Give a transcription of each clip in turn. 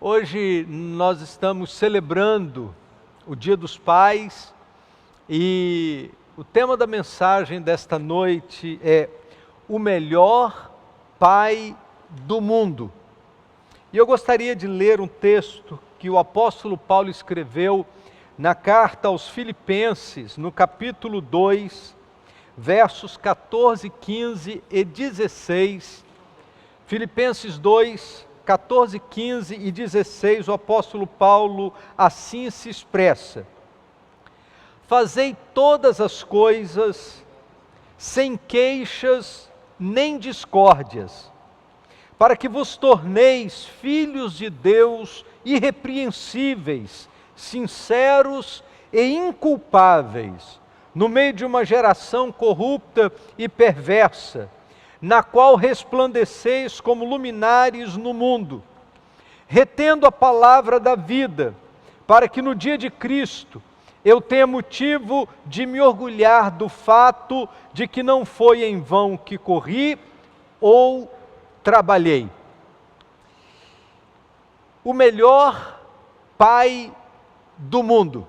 Hoje nós estamos celebrando o Dia dos Pais e o tema da mensagem desta noite é o melhor pai do mundo. E eu gostaria de ler um texto que o apóstolo Paulo escreveu na carta aos Filipenses, no capítulo 2, versos 14, 15 e 16. Filipenses 2, 14, 15 e 16, o apóstolo Paulo assim se expressa: fazei todas as coisas sem queixas nem discórdias, para que vos torneis filhos de Deus irrepreensíveis, sinceros e inculpáveis, no meio de uma geração corrupta e perversa, na qual resplandeceis como luminares no mundo, retendo a palavra da vida, para que no dia de Cristo eu tenha motivo de me orgulhar do fato de que não foi em vão que corri ou trabalhei. O melhor pai do mundo.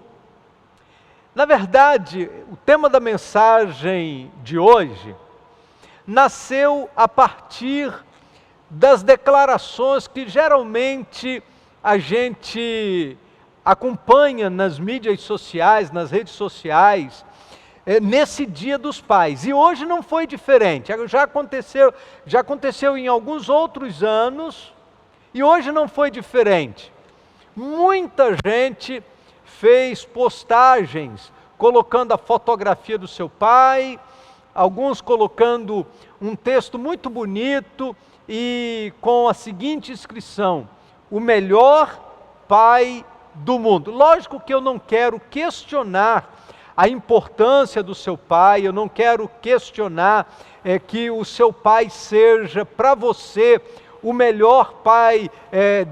Na verdade, o tema da mensagem de hoje nasceu a partir das declarações que geralmente a gente acompanha nas mídias sociais, nas redes sociais, nesse Dia dos Pais. E hoje não foi diferente, já aconteceu em alguns outros anos, e hoje não foi diferente. Muita gente fez postagens colocando a fotografia do seu pai, alguns colocando um texto muito bonito e com a seguinte inscrição: o melhor pai do mundo. Lógico que eu não quero questionar a importância do seu pai, eu não quero questionar que o seu pai seja para você o melhor pai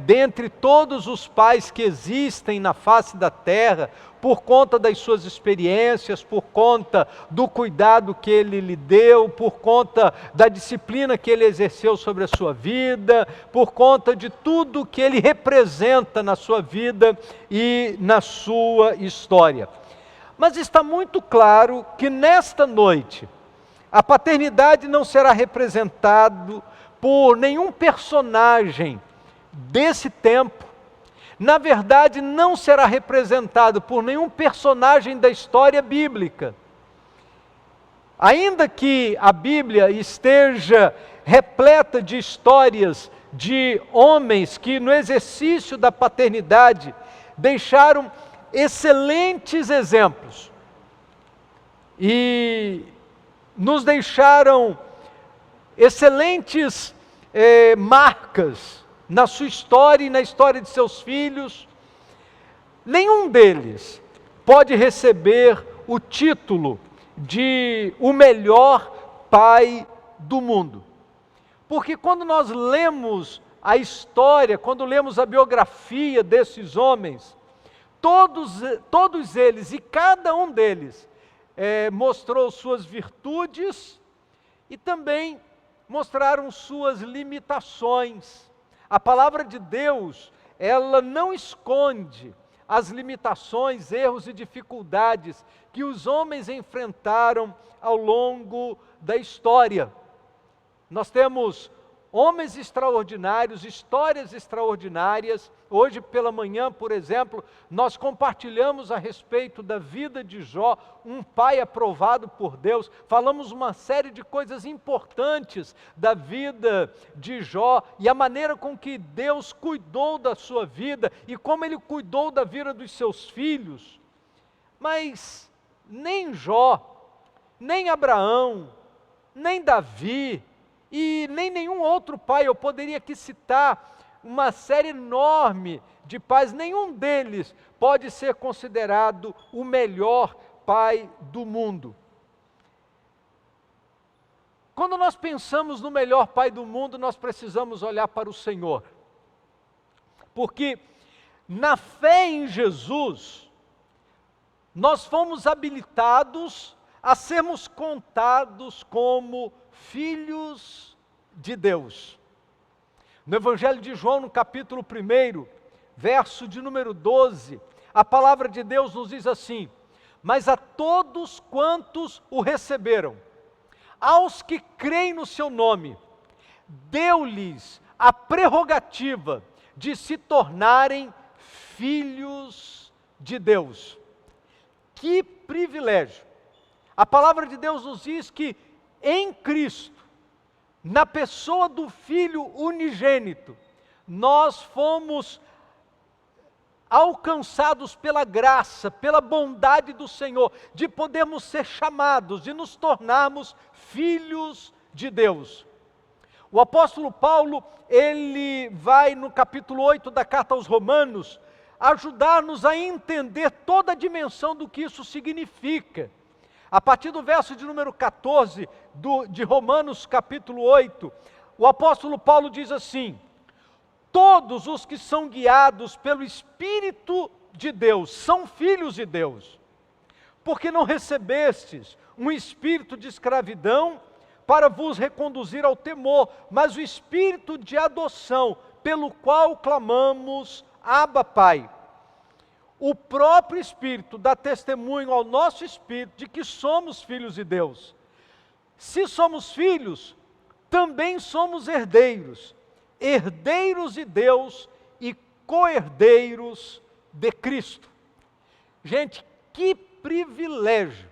dentre todos os pais que existem na face da terra, por conta das suas experiências, por conta do cuidado que ele lhe deu, por conta da disciplina que ele exerceu sobre a sua vida, por conta de tudo que ele representa na sua vida e na sua história. Mas está muito claro que nesta noite, a paternidade não será representada por nenhum personagem desse tempo. Na verdade, não será representado por nenhum personagem da história bíblica. Ainda que a Bíblia esteja repleta de histórias de homens que no exercício da paternidade deixaram excelentes exemplos e nos deixaram excelentes marcas na sua história e na história de seus filhos, nenhum deles pode receber o título de o melhor pai do mundo. Porque quando nós lemos a história, quando lemos a biografia desses homens, todos eles e cada um deles mostrou suas virtudes e também mostraram suas limitações. A palavra de Deus, ela não esconde as limitações, erros e dificuldades que os homens enfrentaram ao longo da história. Nós temos homens extraordinários, histórias extraordinárias. Hoje pela manhã, por exemplo, nós compartilhamos a respeito da vida de Jó, um pai aprovado por Deus. Falamos uma série de coisas importantes da vida de Jó e a maneira com que Deus cuidou da sua vida e como Ele cuidou da vida dos seus filhos. Mas nem Jó, nem Abraão, nem Davi e nem nenhum outro pai, eu poderia aqui citar uma série enorme de pais, nenhum deles pode ser considerado o melhor pai do mundo. Quando nós pensamos no melhor pai do mundo, nós precisamos olhar para o Senhor. Porque na fé em Jesus, nós fomos habilitados a sermos contados como filhos de Deus. No Evangelho de João, no capítulo 1, verso de número 12, a palavra de Deus nos diz assim: mas a todos quantos o receberam, aos que creem no seu nome, deu-lhes a prerrogativa de se tornarem filhos de Deus. Que privilégio! A palavra de Deus nos diz que em Cristo, na pessoa do Filho unigênito, nós fomos alcançados pela graça, pela bondade do Senhor, de podermos ser chamados, de nos tornarmos filhos de Deus. O apóstolo Paulo, ele vai no capítulo 8 da carta aos Romanos, ajudar-nos a entender toda a dimensão do que isso significa. A partir do verso de número 14 de Romanos capítulo 8, o apóstolo Paulo diz assim: todos os que são guiados pelo Espírito de Deus são filhos de Deus, porque não recebestes um espírito de escravidão para vos reconduzir ao temor, mas o espírito de adoção, pelo qual clamamos, Abba, Pai. O próprio Espírito dá testemunho ao nosso espírito de que somos filhos de Deus. Se somos filhos, também somos herdeiros, herdeiros de Deus e co-herdeiros de Cristo. Gente, que privilégio,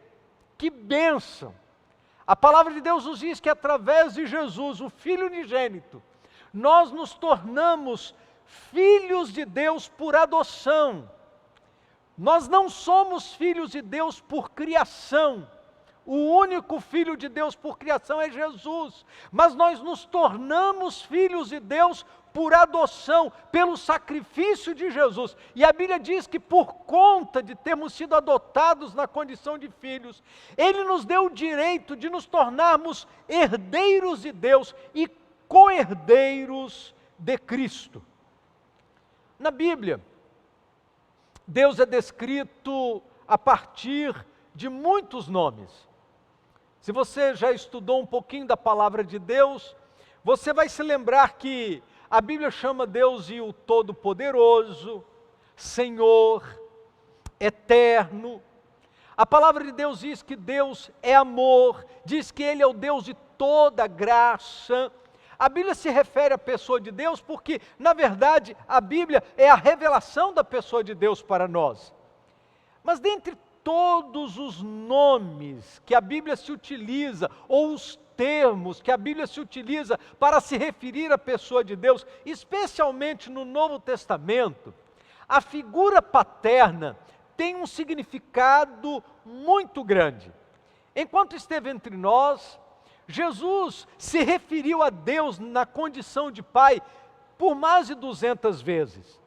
que bênção! A palavra de Deus nos diz que através de Jesus, o Filho unigênito, nós nos tornamos filhos de Deus por adoção. Nós não somos filhos de Deus por criação. O único Filho de Deus por criação é Jesus. Mas nós nos tornamos filhos de Deus por adoção, pelo sacrifício de Jesus. E a Bíblia diz que por conta de termos sido adotados na condição de filhos, Ele nos deu o direito de nos tornarmos herdeiros de Deus e co-herdeiros de Cristo. Na Bíblia, Deus é descrito a partir de muitos nomes. Se você já estudou um pouquinho da palavra de Deus, você vai se lembrar que a Bíblia chama Deus de o Todo-Poderoso, Senhor, Eterno. A palavra de Deus diz que Deus é amor, diz que Ele é o Deus de toda graça. A Bíblia se refere à pessoa de Deus porque, na verdade, a Bíblia é a revelação da pessoa de Deus para nós. Mas dentre todos os nomes que a Bíblia se utiliza, ou os termos que a Bíblia se utiliza para se referir à pessoa de Deus, especialmente no Novo Testamento, a figura paterna tem um significado muito grande. Enquanto esteve entre nós, Jesus se referiu a Deus na condição de Pai por mais de 200 vezes.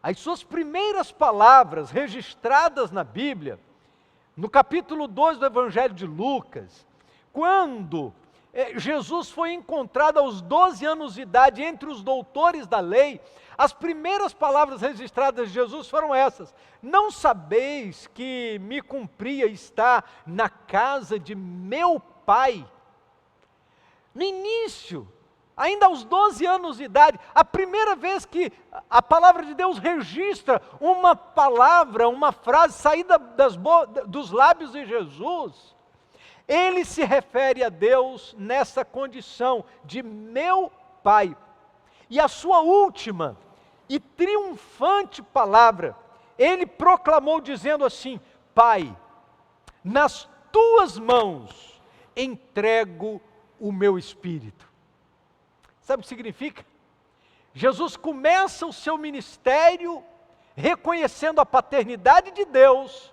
As suas primeiras palavras registradas na Bíblia, no capítulo 2 do Evangelho de Lucas, quando Jesus foi encontrado aos 12 anos de idade entre os doutores da lei, as primeiras palavras registradas de Jesus foram essas: não sabeis que me cumpria estar na casa de meu Pai? No início, ainda aos 12 anos de idade, a primeira vez que a palavra de Deus registra uma palavra, uma frase saída dos lábios de Jesus, Ele se refere a Deus nessa condição de meu Pai. E a sua última e triunfante palavra, Ele proclamou dizendo assim: Pai, nas tuas mãos entrego o meu espírito. Sabe o que significa? Jesus começa o seu ministério reconhecendo a paternidade de Deus.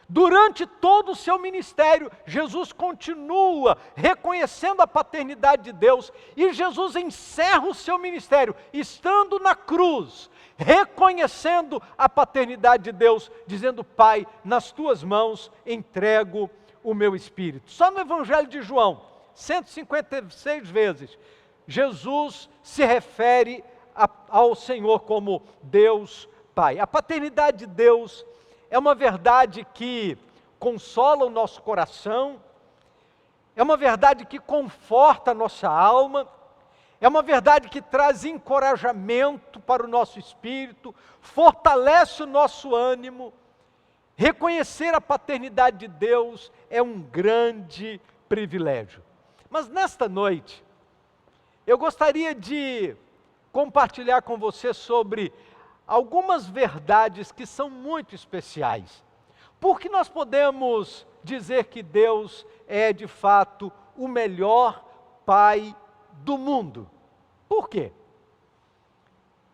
Durante todo o seu ministério, Jesus continua reconhecendo a paternidade de Deus, e Jesus encerra o seu ministério, estando na cruz, reconhecendo a paternidade de Deus, dizendo: Pai, nas tuas mãos entrego o meu espírito. Só no Evangelho de João, 156 vezes, Jesus se refere ao Senhor como Deus Pai. A paternidade de Deus é uma verdade que consola o nosso coração, é uma verdade que conforta a nossa alma, é uma verdade que traz encorajamento para o nosso espírito, fortalece o nosso ânimo. Reconhecer a paternidade de Deus é um grande privilégio. Mas nesta noite, eu gostaria de compartilhar com você sobre algumas verdades que são muito especiais. Porque nós podemos dizer que Deus é de fato o melhor Pai do mundo. Por quê?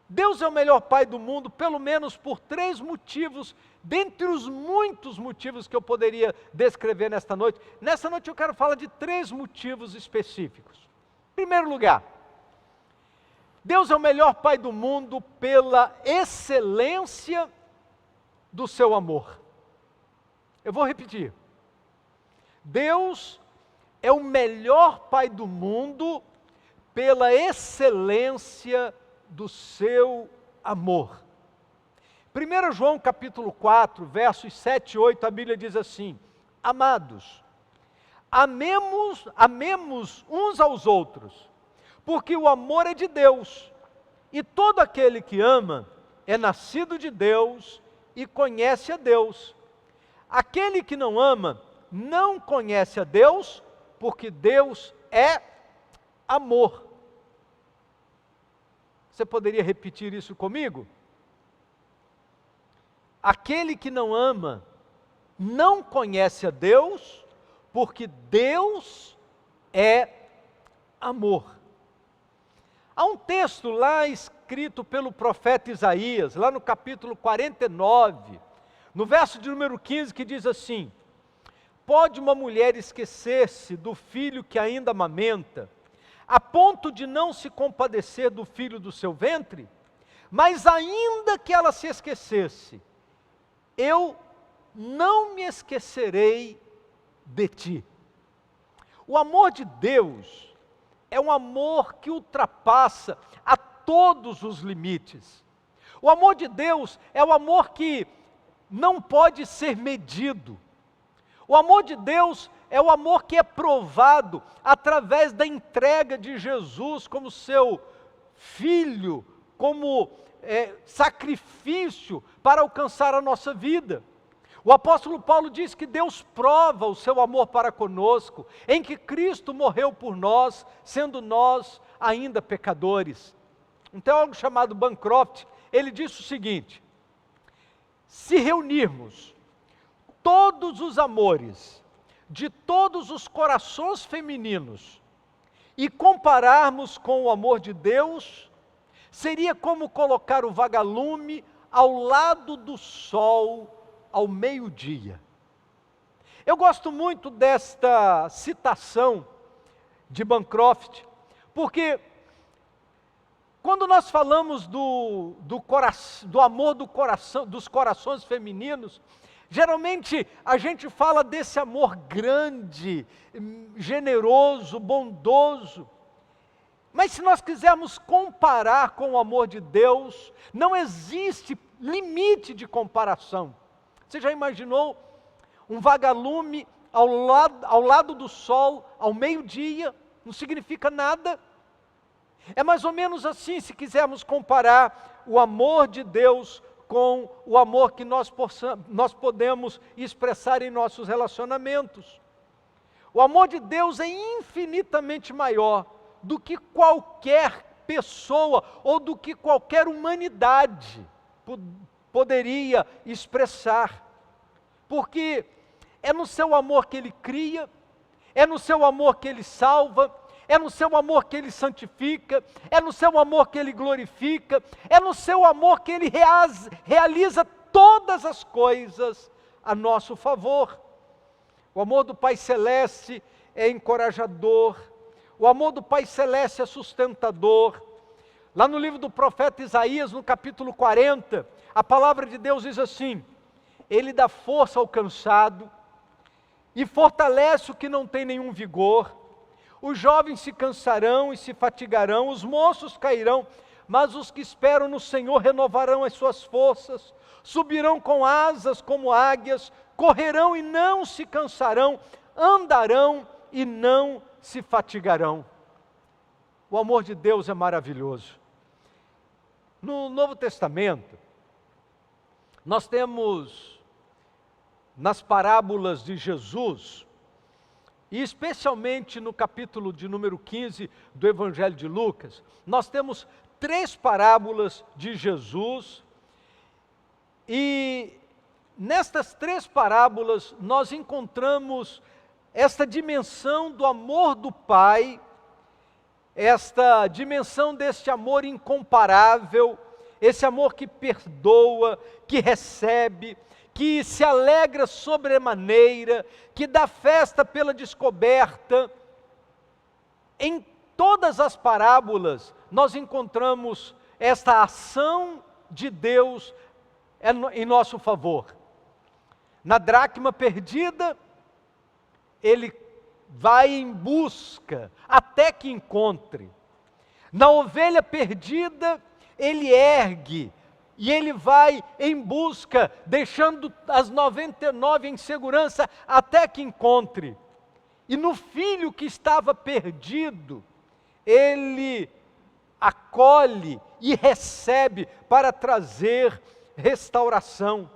Deus é o melhor Pai do mundo, pelo menos por 3 motivos, dentre os muitos motivos que eu poderia descrever nesta noite. Nesta noite eu quero falar de 3 motivos específicos. Em primeiro lugar, Deus é o melhor Pai do mundo pela excelência do seu amor. Eu vou repetir. Deus é o melhor Pai do mundo pela excelência do seu amor. 1 João capítulo 4, versos 7 e 8, a Bíblia diz assim: Amados, amemos uns aos outros, porque o amor é de Deus, e todo aquele que ama é nascido de Deus e conhece a Deus. Aquele que não ama não conhece a Deus, porque Deus é amor. Você poderia repetir isso comigo? Aquele que não ama não conhece a Deus, porque Deus é amor. Há um texto lá escrito pelo profeta Isaías, lá no capítulo 49, no verso de número 15, que diz assim: Pode uma mulher esquecer-se do filho que ainda amamenta, a ponto de não se compadecer do filho do seu ventre? Mas ainda que ela se esquecesse, eu não me esquecerei de ti. O amor de Deus é um amor que ultrapassa a todos os limites. O amor de Deus é o amor que não pode ser medido. O amor de Deus é o amor que é provado através da entrega de Jesus como seu Filho, como sacrifício para alcançar a nossa vida. O apóstolo Paulo diz que Deus prova o seu amor para conosco, em que Cristo morreu por nós, sendo nós ainda pecadores. Um teólogo chamado Bancroft, ele disse o seguinte: se reunirmos todos os amores de todos os corações femininos e compararmos com o amor de Deus, seria como colocar o vagalume ao lado do sol ao meio-dia. Eu gosto muito desta citação de Bancroft, porque quando nós falamos do amor do coração, dos corações femininos, geralmente a gente fala desse amor grande, generoso, bondoso. Mas se nós quisermos comparar com o amor de Deus, não existe limite de comparação. Você já imaginou um vagalume ao lado do sol, ao meio-dia? Não significa nada. É mais ou menos assim, se quisermos comparar o amor de Deus com o amor que nós podemos expressar em nossos relacionamentos. O amor de Deus é infinitamente maior do que qualquer pessoa ou do que qualquer humanidade poderia expressar. Porque é no seu amor que Ele cria, é no seu amor que Ele salva, é no seu amor que Ele santifica, é no seu amor que Ele glorifica, é no seu amor que Ele realiza todas as coisas a nosso favor. O amor do Pai Celeste é encorajador, o amor do Pai Celeste é sustentador. Lá no livro do profeta Isaías, no capítulo 40, a palavra de Deus diz assim: Ele dá força ao cansado e fortalece o que não tem nenhum vigor. Os jovens se cansarão e se fatigarão, os moços cairão, mas os que esperam no Senhor renovarão as suas forças, subirão com asas como águias, correrão e não se cansarão, andarão e não se fatigarão. O amor de Deus é maravilhoso. No Novo Testamento, nós temos nas parábolas de Jesus, e especialmente no capítulo de número 15 do Evangelho de Lucas, nós temos 3 parábolas de Jesus, e nestas 3 parábolas nós encontramos esta dimensão do amor do Pai, esta dimensão deste amor incomparável, esse amor que perdoa, que recebe, que se alegra sobremaneira, que dá festa pela descoberta. Em todas as parábolas nós encontramos esta ação de Deus em nosso favor. Na dracma perdida, Ele vai em busca até que encontre. Na ovelha perdida, Ele ergue e Ele vai em busca, deixando as 99 em segurança até que encontre. E no filho que estava perdido, Ele acolhe e recebe para trazer restauração.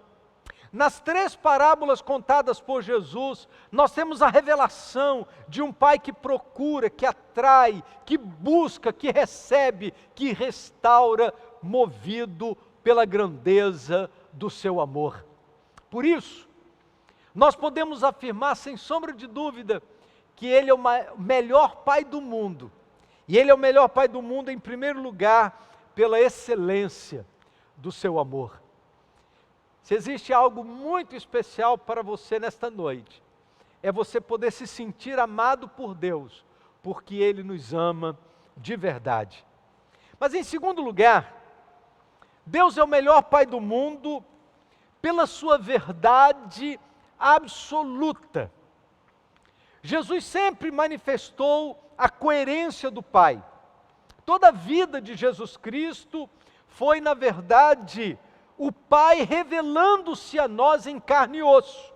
Nas 3 parábolas contadas por Jesus, nós temos a revelação de um Pai que procura, que atrai, que busca, que recebe, que restaura, movido pela grandeza do seu amor. Por isso, nós podemos afirmar sem sombra de dúvida que Ele é o melhor Pai do mundo. E Ele é o melhor Pai do mundo em primeiro lugar pela excelência do seu amor. Se existe algo muito especial para você nesta noite, é você poder se sentir amado por Deus, porque Ele nos ama de verdade. Mas em segundo lugar, Deus é o melhor Pai do mundo pela sua verdade absoluta. Jesus sempre manifestou a coerência do Pai. Toda a vida de Jesus Cristo foi, na verdade, o Pai revelando-se a nós em carne e osso.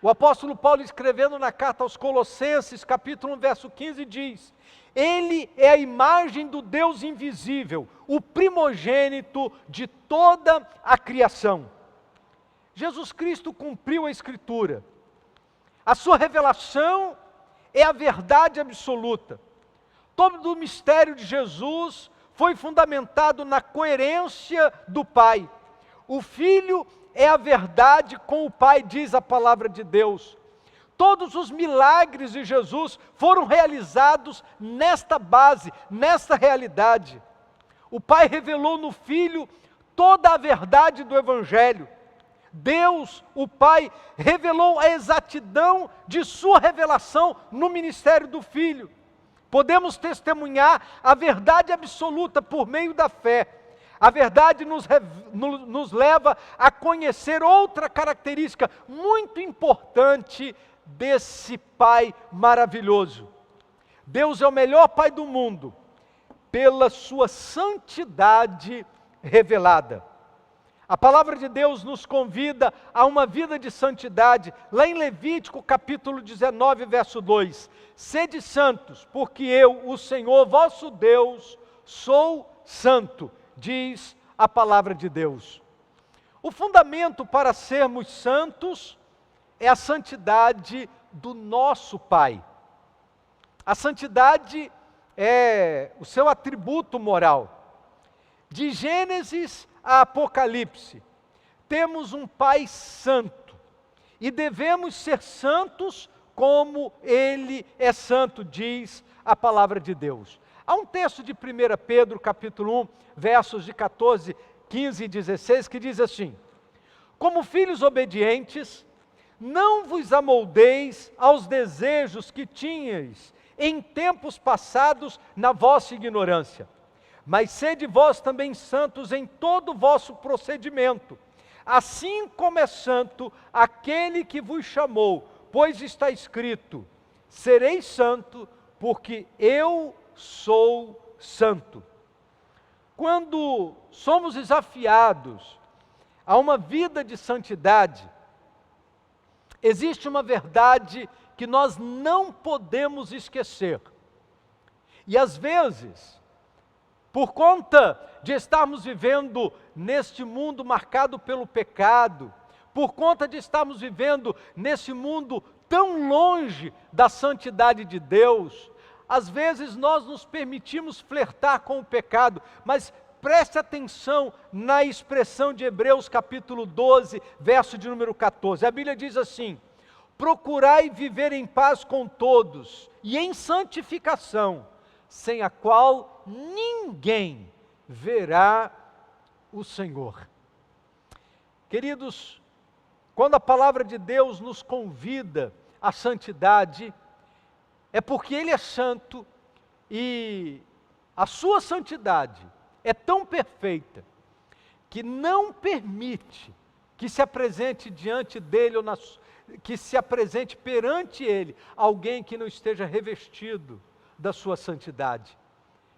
O apóstolo Paulo, escrevendo na carta aos Colossenses, capítulo 1, verso 15, diz: Ele é a imagem do Deus invisível, o primogênito de toda a criação. Jesus Cristo cumpriu a Escritura. A sua revelação é a verdade absoluta. Todo o mistério de Jesus foi fundamentado na coerência do Pai. O Filho é a verdade com o Pai, diz a palavra de Deus. Todos os milagres de Jesus foram realizados nesta base, nesta realidade. O Pai revelou no Filho toda a verdade do Evangelho. Deus, o Pai, revelou a exatidão de sua revelação no ministério do Filho. Podemos testemunhar a verdade absoluta por meio da fé. A verdade nos leva a conhecer outra característica muito importante desse Pai maravilhoso. Deus é o melhor Pai do mundo, pela sua santidade revelada. A palavra de Deus nos convida a uma vida de santidade, lá em Levítico capítulo 19, verso 2. Sede santos, porque eu, o Senhor vosso Deus, sou santo, diz a palavra de Deus. O fundamento para sermos santos é a santidade do nosso Pai. A santidade é o seu atributo moral. De Gênesis a Apocalipse, temos um Pai santo, e devemos ser santos como Ele é santo, diz a palavra de Deus. Há um texto de 1 Pedro, capítulo 1, versos de 14, 15 e 16, que diz assim: Como filhos obedientes, não vos amoldeis aos desejos que tinhais em tempos passados na vossa ignorância, mas sede vós também santos em todo o vosso procedimento, assim como é santo aquele que vos chamou, pois está escrito: sereis santo, porque eu sou santo. Quando somos desafiados a uma vida de santidade, existe uma verdade que nós não podemos esquecer. E às vezes, por conta de estarmos vivendo neste mundo marcado pelo pecado, por conta de estarmos vivendo nesse mundo tão longe da santidade de Deus, às vezes nós nos permitimos flertar com o pecado, mas preste atenção na expressão de Hebreus capítulo 12, verso de número 14. A Bíblia diz assim: procurai viver em paz com todos e em santificação, sem a qual ninguém verá o Senhor. Queridos, quando a palavra de Deus nos convida à santidade, é porque Ele é santo e a sua santidade é tão perfeita que não permite que se apresente diante dele, ou que se apresente perante ele alguém que não esteja revestido da sua santidade.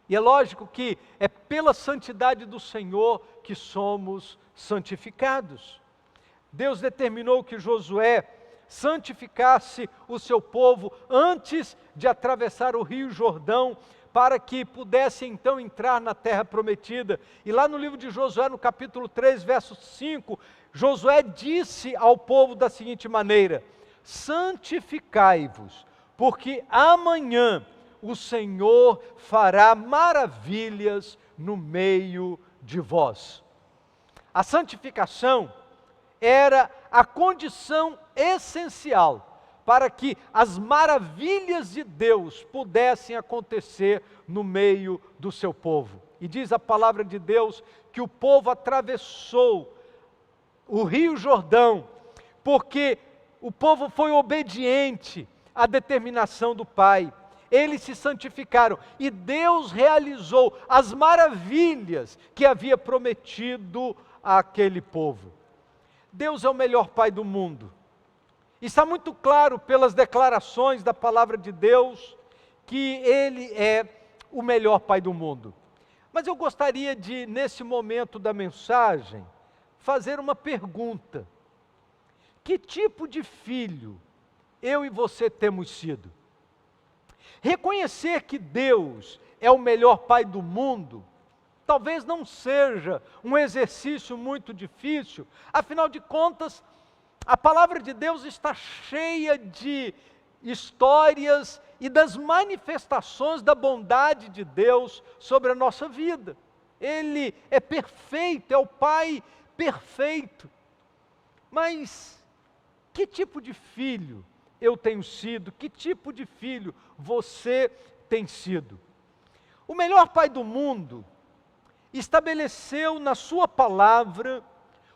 E é lógico que é pela santidade do Senhor que somos santificados. Deus determinou que Josué santificasse o seu povo antes de atravessar o rio Jordão, para que pudesse então entrar na terra prometida. E lá no livro de Josué, no capítulo 3, verso 5, Josué disse ao povo da seguinte maneira: santificai-vos, porque amanhã o Senhor fará maravilhas no meio de vós. A santificação era a condição essencial para que as maravilhas de Deus pudessem acontecer no meio do seu povo. E diz a palavra de Deus que o povo atravessou o rio Jordão, porque o povo foi obediente à determinação do Pai. Eles se santificaram e Deus realizou as maravilhas que havia prometido àquele povo. Deus é o melhor Pai do mundo. Está muito claro pelas declarações da palavra de Deus que Ele é o melhor Pai do mundo. Mas eu gostaria de, nesse momento da mensagem, fazer uma pergunta: que tipo de filho eu e você temos sido? Reconhecer que Deus é o melhor Pai do mundo talvez não seja um exercício muito difícil, afinal de contas, a palavra de Deus está cheia de histórias e das manifestações da bondade de Deus sobre a nossa vida. Ele é perfeito, é o Pai perfeito. Mas que tipo de filho eu tenho sido? Que tipo de filho você tem sido? O melhor Pai do mundo estabeleceu na sua palavra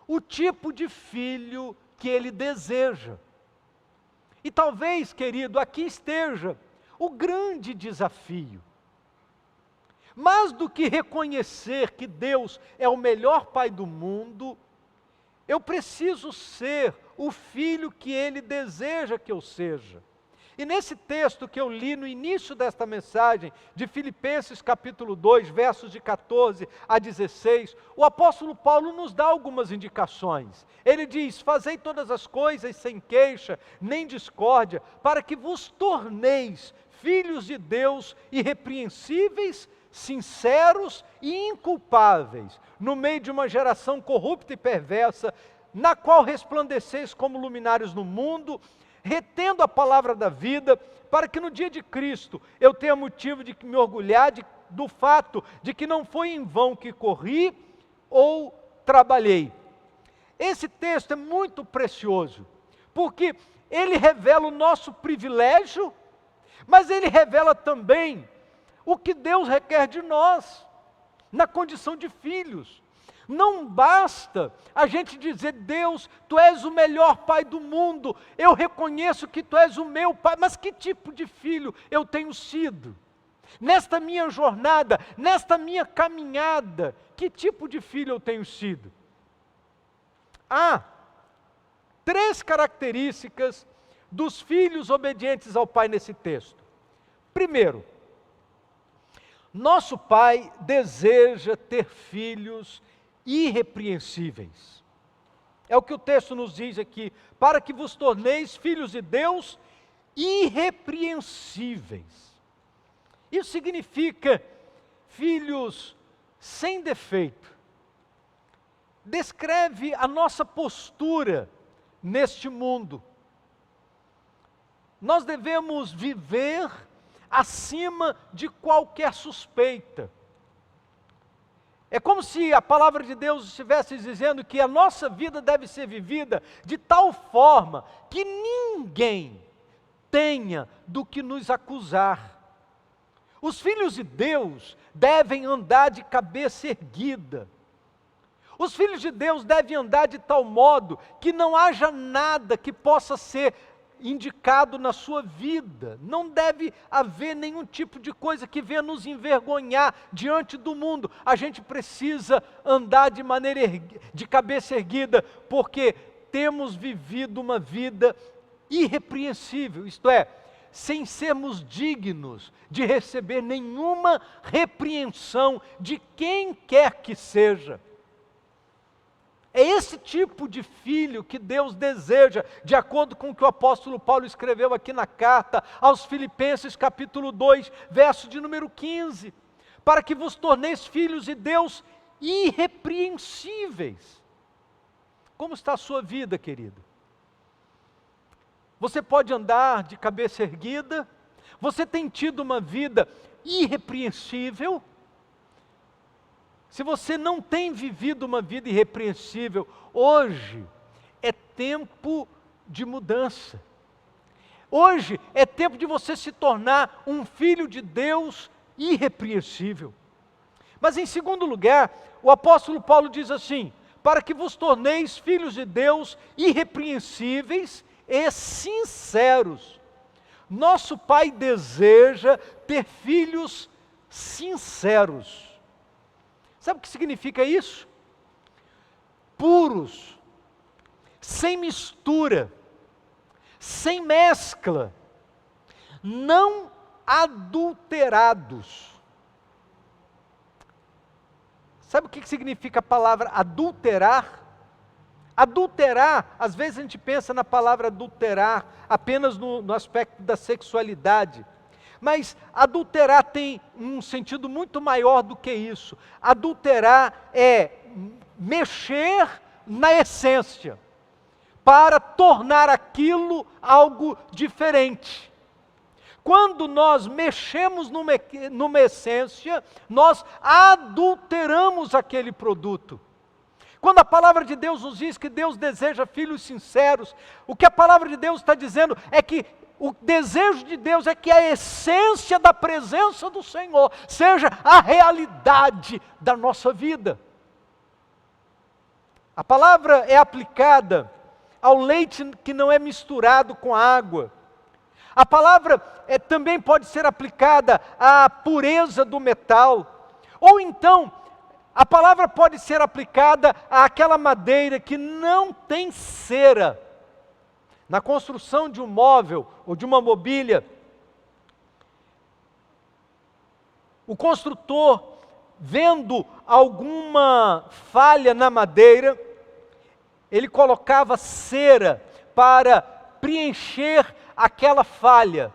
o tipo de filho que Ele deseja. E talvez, querido, aqui esteja o grande desafio. Mais do que reconhecer que Deus é o melhor Pai do mundo, eu preciso ser o filho que Ele deseja que eu seja. E nesse texto que eu li no início desta mensagem, de Filipenses capítulo 2, versos de 14 a 16, o apóstolo Paulo nos dá algumas indicações. Ele diz: fazei todas as coisas sem queixa, nem discórdia, para que vos torneis filhos de Deus irrepreensíveis, sinceros e inculpáveis, no meio de uma geração corrupta e perversa, na qual resplandeceis como luminares no mundo, retendo a palavra da vida, para que no dia de Cristo eu tenha motivo de me orgulhar do fato de que não foi em vão que corri ou trabalhei. Esse texto é muito precioso, porque ele revela o nosso privilégio, mas ele revela também o que Deus requer de nós, na condição de filhos. Não basta a gente dizer: Deus, Tu és o melhor Pai do mundo, eu reconheço que Tu és o meu Pai, mas que tipo de filho eu tenho sido? Nesta minha jornada, nesta minha caminhada, que tipo de filho eu tenho sido? Há 3 características dos filhos obedientes ao Pai nesse texto. Primeiro, nosso Pai deseja ter filhos irrepreensíveis. É o que o texto nos diz aqui: para que vos torneis filhos de Deus irrepreensíveis. Isso significa filhos sem defeito. Descreve a nossa postura neste mundo. Nós devemos viver acima de qualquer suspeita. É como se a palavra de Deus estivesse dizendo que a nossa vida deve ser vivida de tal forma que ninguém tenha do que nos acusar. Os filhos de Deus devem andar de cabeça erguida. Os filhos de Deus devem andar de tal modo que não haja nada que possa ser indicado na sua vida. Não deve haver nenhum tipo de coisa que venha nos envergonhar diante do mundo. A gente precisa andar de maneira de cabeça erguida, porque temos vivido uma vida irrepreensível, isto é, sem sermos dignos de receber nenhuma repreensão de quem quer que seja. É esse tipo de filho que Deus deseja, de acordo com o que o apóstolo Paulo escreveu aqui na carta aos Filipenses, capítulo 2, verso de número 15. Para que vos torneis filhos de Deus irrepreensíveis. Como está a sua vida, querido? Você pode andar de cabeça erguida? Você tem tido uma vida irrepreensível? Se você não tem vivido uma vida irrepreensível, hoje é tempo de mudança. Hoje é tempo de você se tornar um filho de Deus irrepreensível. Mas em segundo lugar, o apóstolo Paulo diz assim: para que vos torneis filhos de Deus irrepreensíveis e sinceros. Nosso Pai deseja ter filhos sinceros. Sabe o que significa isso? Puros, sem mistura, sem mescla, não adulterados. Sabe o que significa a palavra adulterar? Adulterar, às vezes a gente pensa na palavra adulterar apenas no aspecto da sexualidade. Mas adulterar tem um sentido muito maior do que isso. Adulterar é mexer na essência, para tornar aquilo algo diferente. Quando nós mexemos numa essência, nós adulteramos aquele produto. Quando a palavra de Deus nos diz que Deus deseja filhos sinceros, o que a palavra de Deus está dizendo é que o desejo de Deus é que a essência da presença do Senhor seja a realidade da nossa vida. A palavra é aplicada ao leite que não é misturado com água. A palavra também pode ser aplicada à pureza do metal. Ou então, a palavra pode ser aplicada àquela madeira que não tem cera. Na construção de um móvel ou de uma mobília, o construtor, vendo alguma falha na madeira, ele colocava cera para preencher aquela falha.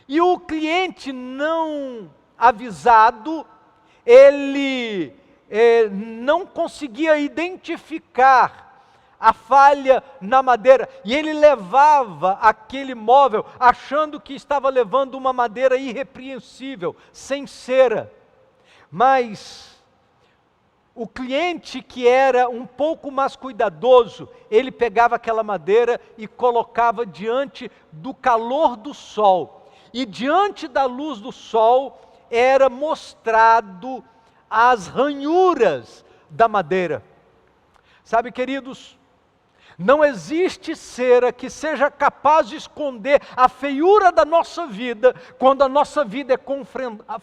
E o cliente não avisado, ele não conseguia identificar a falha na madeira, e ele levava aquele móvel achando que estava levando uma madeira irrepreensível, sem cera. Mas o cliente que era um pouco mais cuidadoso, ele pegava aquela madeira e colocava diante do calor do sol, e diante da luz do sol era mostrado as ranhuras da madeira. Sabe, queridos, não existe cera que seja capaz de esconder a feiura da nossa vida, quando a nossa vida é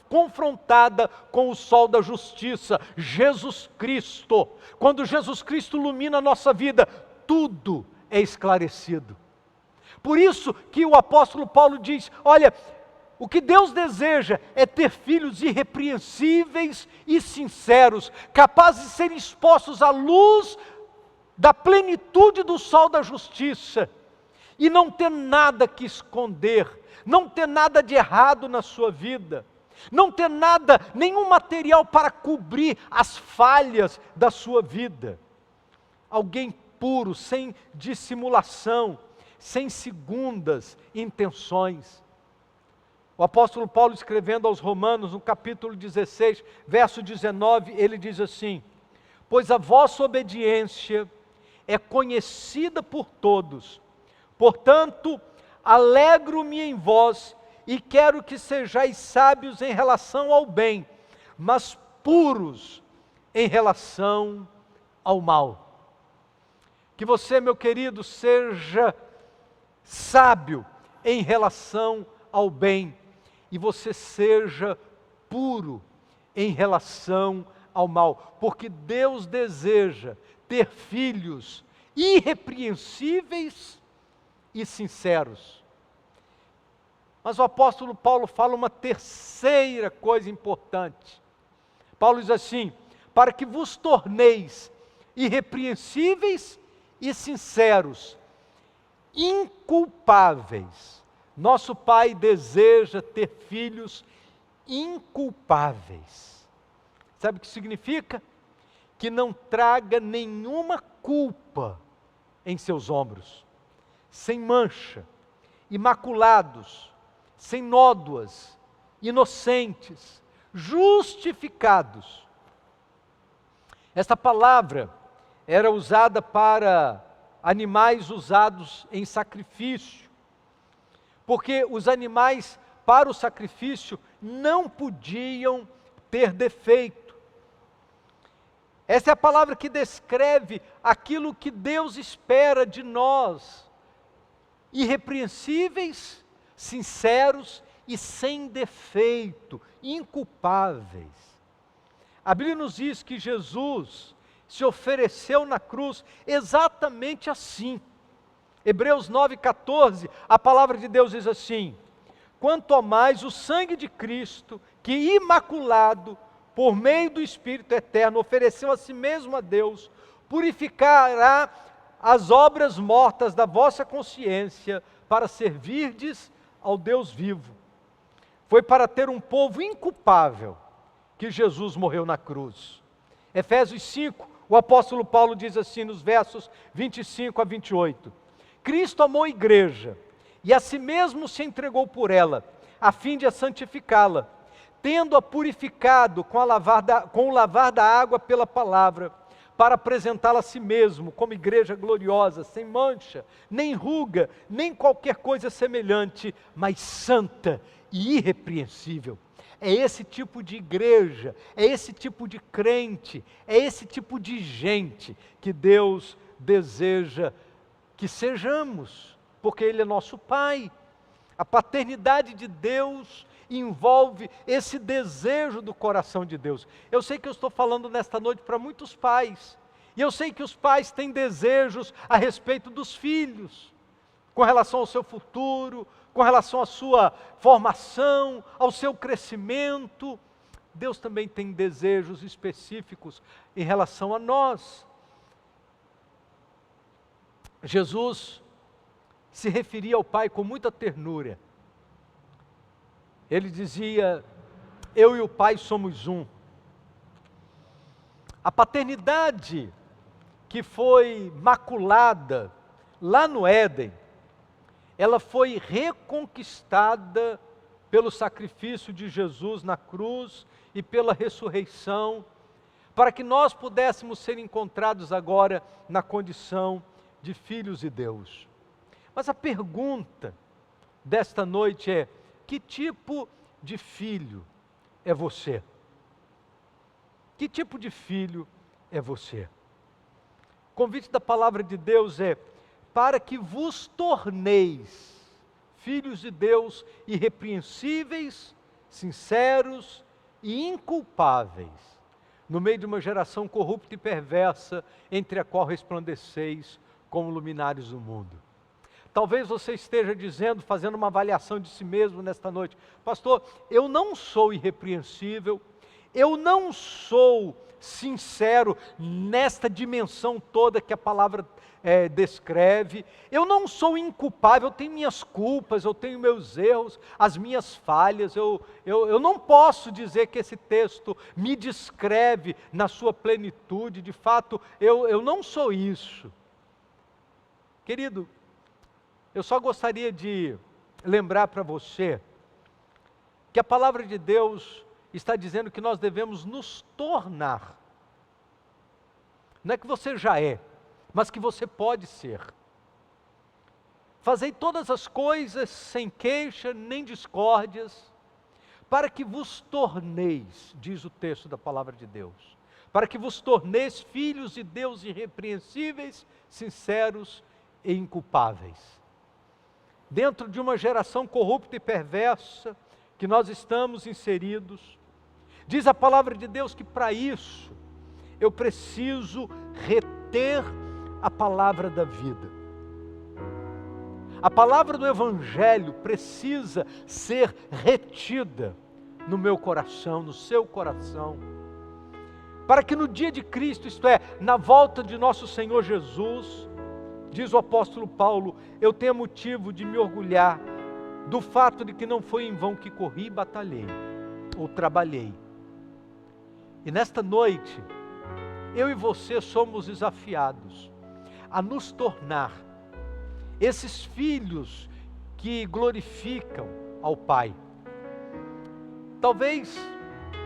confrontada com o sol da justiça, Jesus Cristo. Quando Jesus Cristo ilumina a nossa vida, tudo é esclarecido. Por isso que o apóstolo Paulo diz, olha, o que Deus deseja é ter filhos irrepreensíveis e sinceros, capazes de serem expostos à luz da plenitude do sol da justiça, e não ter nada que esconder não ter nada de errado na sua vida, não ter nada, nenhum material para cobrir as falhas da sua vida. Alguém puro, sem dissimulação, sem segundas intenções. O apóstolo Paulo, escrevendo aos Romanos, no capítulo 16, verso 19, ele diz assim: pois a vossa obediência é conhecida por todos, portanto, alegro-me em vós e quero que sejais sábios em relação ao bem, mas puros em relação ao mal. Que você, meu querido, seja sábio em relação ao bem e você seja puro em relação ao mal, porque Deus deseja ter filhos irrepreensíveis e sinceros. Mas o apóstolo Paulo fala uma terceira coisa importante. Paulo diz assim: para que vos torneis irrepreensíveis e sinceros, inculpáveis. Nosso Pai deseja ter filhos inculpáveis. Sabe o que significa? Que não traga nenhuma culpa em seus ombros, sem mancha, imaculados, sem nódoas, inocentes, justificados. Esta palavra era usada para animais usados em sacrifício, porque os animais para o sacrifício não podiam ter defeito. Essa é a palavra que descreve aquilo que Deus espera de nós: irrepreensíveis, sinceros e sem defeito, inculpáveis. A Bíblia nos diz que Jesus se ofereceu na cruz exatamente assim. Hebreus 9,14, a palavra de Deus diz assim: quanto a mais o sangue de Cristo, que imaculado, por meio do Espírito eterno, ofereceu a si mesmo a Deus, purificará as obras mortas da vossa consciência, para servirdes ao Deus vivo. Foi para ter um povo inculpável que Jesus morreu na cruz. Efésios 5, o apóstolo Paulo diz assim nos versos 25 a 28. Cristo amou a igreja e a si mesmo se entregou por ela, a fim de a santificá-la, tendo-a purificado com o lavar da água pela palavra, para apresentá-la a si mesmo como igreja gloriosa, sem mancha, nem ruga, nem qualquer coisa semelhante, mas santa e irrepreensível. É esse tipo de igreja, é esse tipo de crente, é esse tipo de gente que Deus deseja que sejamos, porque Ele é nosso Pai. A paternidade de Deus envolve esse desejo do coração de Deus. Eu sei que eu estou falando nesta noite para muitos pais, e eu sei que os pais têm desejos a respeito dos filhos, com relação ao seu futuro, com relação à sua formação, ao seu crescimento. Deus também tem desejos específicos em relação a nós. Jesus se referia ao Pai com muita ternura. Ele dizia: eu e o Pai somos um. A paternidade que foi maculada lá no Éden, ela foi reconquistada pelo sacrifício de Jesus na cruz e pela ressurreição, para que nós pudéssemos ser encontrados agora na condição de filhos de Deus. Mas a pergunta desta noite é: que tipo de filho é você? Que tipo de filho é você? O convite da palavra de Deus é: para que vos torneis filhos de Deus irrepreensíveis, sinceros e inculpáveis, no meio de uma geração corrupta e perversa, entre a qual resplandeceis como luminares do mundo. Talvez você esteja dizendo, fazendo uma avaliação de si mesmo nesta noite: pastor, eu não sou irrepreensível, eu não sou sincero nesta dimensão toda que a palavra descreve. Eu não sou inculpável, eu tenho minhas culpas, eu tenho meus erros, as minhas falhas. Eu não posso dizer que esse texto me descreve na sua plenitude. De fato, eu não sou isso. Querido, eu só gostaria de lembrar para você que a palavra de Deus está dizendo que nós devemos nos tornar. Não é que você já é, mas que você pode ser. Fazei todas as coisas sem queixa nem discórdias, para que vos torneis, diz o texto da palavra de Deus, para que vos torneis filhos de Deus irrepreensíveis, sinceros e inculpáveis. Dentro de uma geração corrupta e perversa que nós estamos inseridos, diz a palavra de Deus que para isso eu preciso reter a palavra da vida. A palavra do Evangelho precisa ser retida no meu coração, no seu coração, para que no dia de Cristo, isto é, na volta de nosso Senhor Jesus, diz o apóstolo Paulo, eu tenho motivo de me orgulhar do fato de que não foi em vão que corri e batalhei, ou trabalhei. E nesta noite, eu e você somos desafiados a nos tornar esses filhos que glorificam ao Pai. Talvez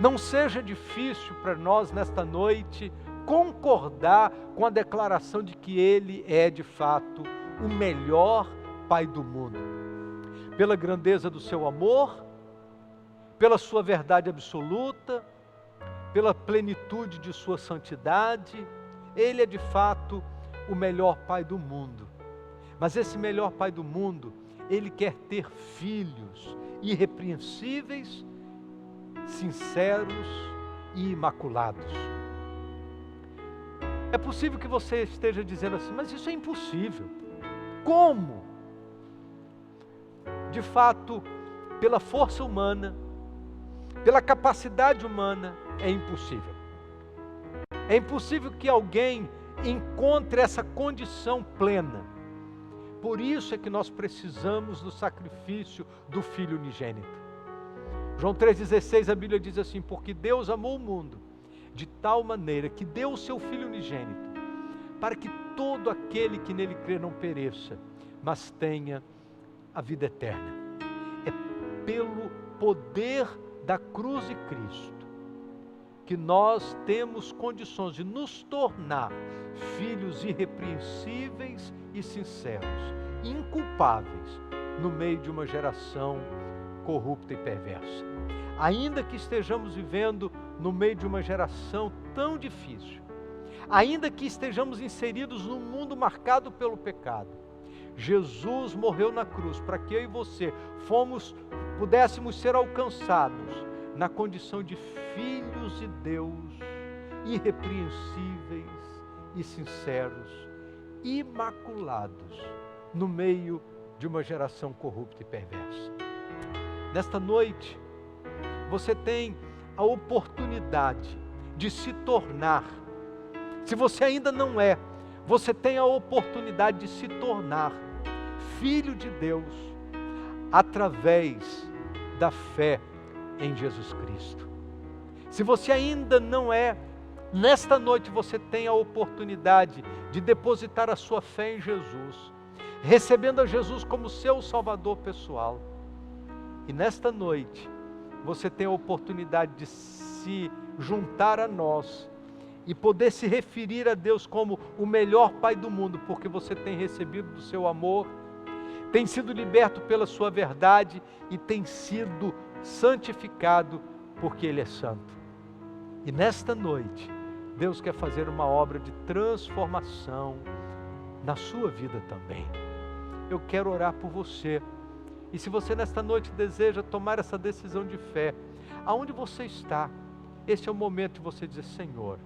não seja difícil para nós nesta noite concordar com a declaração de que Ele é de fato o melhor Pai do mundo. Pela grandeza do seu amor, pela sua verdade absoluta, pela plenitude de sua santidade, Ele é de fato o melhor Pai do mundo. Mas esse melhor Pai do mundo, Ele quer ter filhos irrepreensíveis, sinceros e imaculados. É possível que você esteja dizendo assim, mas isso é impossível. Como? De fato, pela força humana, pela capacidade humana, é impossível. É impossível que alguém encontre essa condição plena. Por isso é que nós precisamos do sacrifício do Filho unigênito. João 3,16, a Bíblia diz assim, porque Deus amou o mundo de tal maneira que deu o seu Filho unigênito, para que todo aquele que nele crê não pereça, mas tenha a vida eterna. É pelo poder da cruz de Cristo que nós temos condições de nos tornar filhos irrepreensíveis e sinceros, inculpáveis no meio de uma geração corrupta e perversa. Ainda que estejamos vivendo no meio de uma geração tão difícil, ainda que estejamos inseridos num mundo marcado pelo pecado, Jesus morreu na cruz para que eu e você pudéssemos ser alcançados na condição de filhos de Deus, irrepreensíveis e sinceros, imaculados, no meio de uma geração corrupta e perversa. Nesta noite, você tem a oportunidade de se tornar, se você ainda não é, você tem a oportunidade de se tornar filho de Deus, através da fé em Jesus Cristo. Se você ainda não é, nesta noite você tem a oportunidade de depositar a sua fé em Jesus, recebendo a Jesus como seu Salvador pessoal. E nesta noite, você tem a oportunidade de se juntar a nós e poder se referir a Deus como o melhor Pai do mundo, porque você tem recebido do seu amor, tem sido liberto pela sua verdade e tem sido santificado porque Ele é santo. E nesta noite, Deus quer fazer uma obra de transformação na sua vida também. Eu quero orar por você. E se você nesta noite deseja tomar essa decisão de fé, aonde você está, esse é o momento de você dizer, Senhor,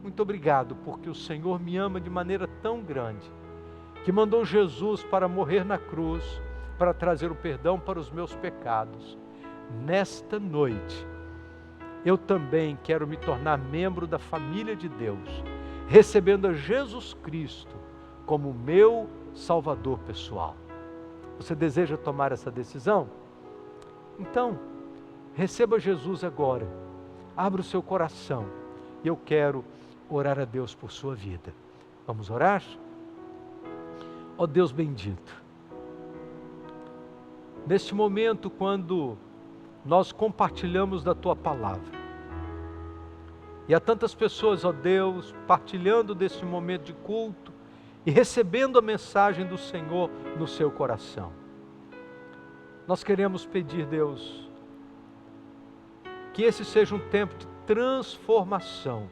muito obrigado, porque o Senhor me ama de maneira tão grande, que mandou Jesus para morrer na cruz, para trazer o perdão para os meus pecados. Nesta noite, eu também quero me tornar membro da família de Deus, recebendo a Jesus Cristo como meu Salvador pessoal. Você deseja tomar essa decisão? Então, receba Jesus agora. Abra o seu coração. E eu quero orar a Deus por sua vida. Vamos orar? Ó Deus bendito, neste momento, quando nós compartilhamos da Tua palavra, e há tantas pessoas, ó Deus, partilhando desse momento de culto e recebendo a mensagem do Senhor no seu coração. Nós queremos pedir, Deus, que esse seja um tempo de transformação,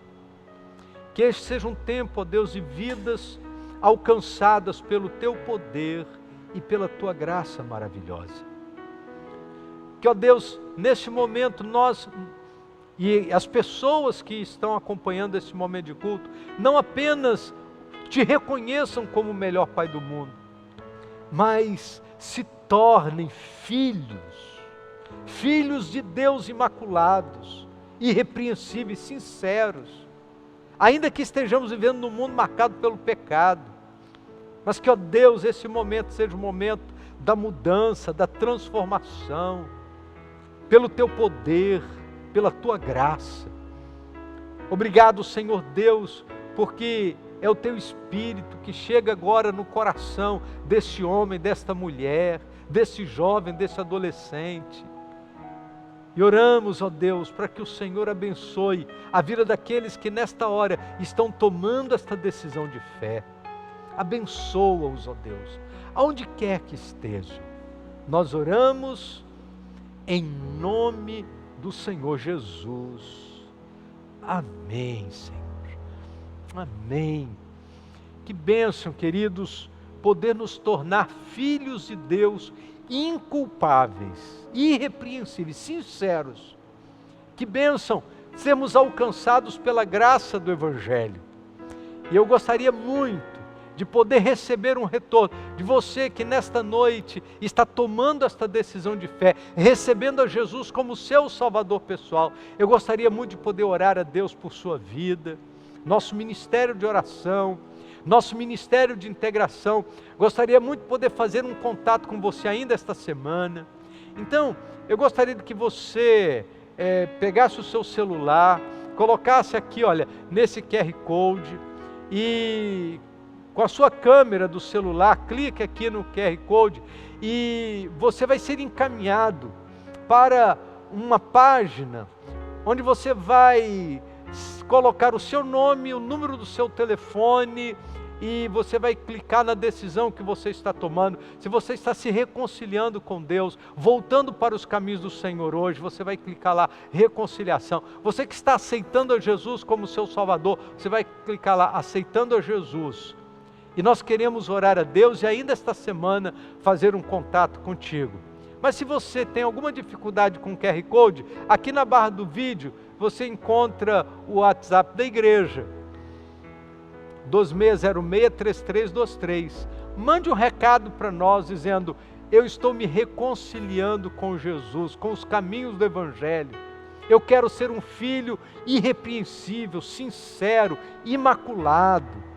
que esse seja um tempo, ó Deus, de vidas alcançadas pelo Teu poder e pela Tua graça maravilhosa. Que, ó Deus, neste momento nós e as pessoas que estão acompanhando esse momento de culto, não apenas Te reconheçam como o melhor Pai do mundo, mas se tornem filhos de Deus imaculados, irrepreensíveis, sinceros, ainda que estejamos vivendo num mundo marcado pelo pecado, mas que, ó Deus, esse momento seja um momento da mudança, da transformação, pelo Teu poder, pela Tua graça. Obrigado, Senhor Deus, porque é o Teu Espírito que chega agora no coração desse homem, desta mulher, desse jovem, desse adolescente. E oramos, ó Deus, para que o Senhor abençoe a vida daqueles que nesta hora estão tomando esta decisão de fé. Abençoa-os, ó Deus, aonde quer que estejam. Nós oramos em nome do Senhor Jesus. Amém, Senhor. Amém. Que bênção, queridos, poder nos tornar filhos de Deus inculpáveis, irrepreensíveis, sinceros. Que bênção sermos alcançados pela graça do Evangelho. E eu gostaria muito de poder receber um retorno de você que nesta noite está tomando esta decisão de fé, recebendo a Jesus como seu Salvador pessoal. Eu gostaria muito de poder orar a Deus por sua vida, nosso ministério de oração, nosso ministério de integração. Gostaria muito de poder fazer um contato com você ainda esta semana. Então, eu gostaria de que você pegasse o seu celular, colocasse aqui, olha, nesse QR Code, e com a sua câmera do celular, clique aqui no QR Code e você vai ser encaminhado para uma página onde você vai colocar o seu nome, o número do seu telefone, e você vai clicar na decisão que você está tomando. Se você está se reconciliando com Deus, voltando para os caminhos do Senhor hoje, você vai clicar lá, reconciliação. Você que está aceitando a Jesus como seu Salvador, você vai clicar lá, aceitando a Jesus. E nós queremos orar a Deus e ainda esta semana fazer um contato contigo. Mas se você tem alguma dificuldade com o QR Code, aqui na barra do vídeo você encontra o WhatsApp da igreja, 2606-3323. Mande um recado para nós dizendo: eu estou me reconciliando com Jesus, com os caminhos do Evangelho. Eu quero ser um filho irrepreensível, sincero, imaculado.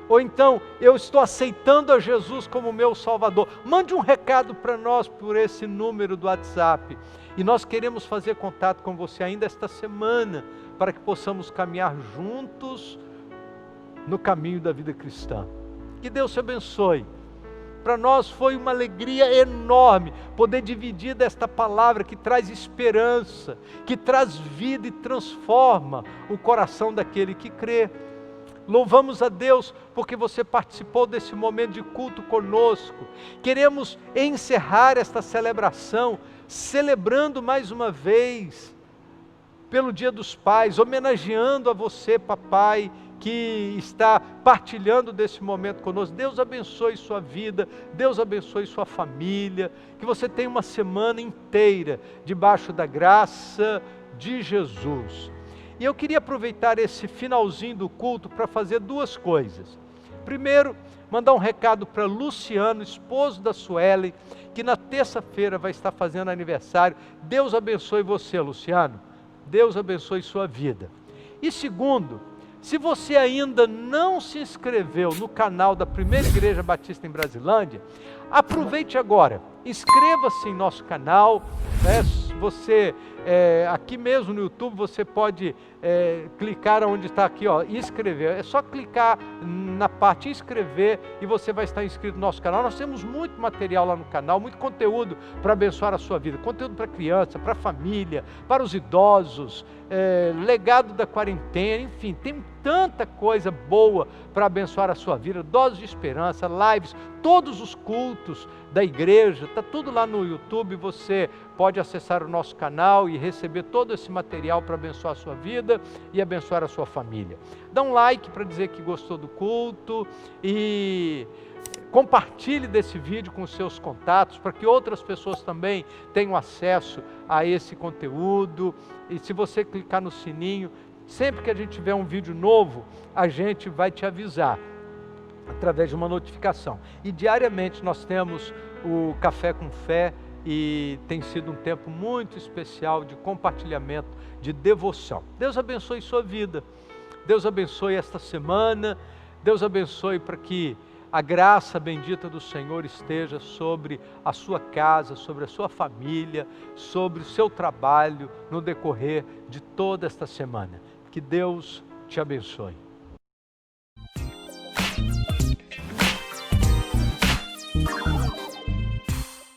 Ou então, eu estou aceitando a Jesus como meu Salvador. Mande um recado para nós por esse número do WhatsApp. E nós queremos fazer contato com você ainda esta semana, para que possamos caminhar juntos no caminho da vida cristã. Que Deus te abençoe. Para nós foi uma alegria enorme poder dividir desta palavra que traz esperança, que traz vida e transforma o coração daquele que crê. Louvamos a Deus porque você participou desse momento de culto conosco. Queremos encerrar esta celebração celebrando mais uma vez pelo Dia dos Pais, homenageando a você, papai, que está partilhando desse momento conosco. Deus abençoe sua vida, Deus abençoe sua família, que você tenha uma semana inteira debaixo da graça de Jesus. E eu queria aproveitar esse finalzinho do culto para fazer duas coisas. Primeiro, mandar um recado para Luciano, esposo da Suelen, que na terça-feira vai estar fazendo aniversário. Deus abençoe você, Luciano. Deus abençoe sua vida. E segundo, se você ainda não se inscreveu no canal da Primeira Igreja Batista em Brasilândia, aproveite agora, inscreva-se em nosso canal, né? Você, aqui mesmo no YouTube, você pode clicar onde está aqui, ó, inscrever. É só clicar na parte inscrever e você vai estar inscrito no nosso canal. Nós temos muito material lá no canal, muito conteúdo para abençoar a sua vida, conteúdo para criança, para família, para os idosos, legado da quarentena, enfim, tem tanta coisa boa para abençoar a sua vida, doses de esperança, lives, todos os cultos da igreja, está tudo lá no YouTube, você pode acessar o nosso canal e receber todo esse material para abençoar a sua vida e abençoar a sua família. Dá um like para dizer que gostou do culto e compartilhe desse vídeo com os seus contatos para que outras pessoas também tenham acesso a esse conteúdo. E se você clicar no sininho, sempre que a gente tiver um vídeo novo, a gente vai te avisar através de uma notificação. E diariamente nós temos o Café com Fé e tem sido um tempo muito especial de compartilhamento, de devoção. Deus abençoe sua vida, Deus abençoe esta semana, Deus abençoe para que a graça bendita do Senhor esteja sobre a sua casa, sobre a sua família, sobre o seu trabalho no decorrer de toda esta semana. Que Deus te abençoe.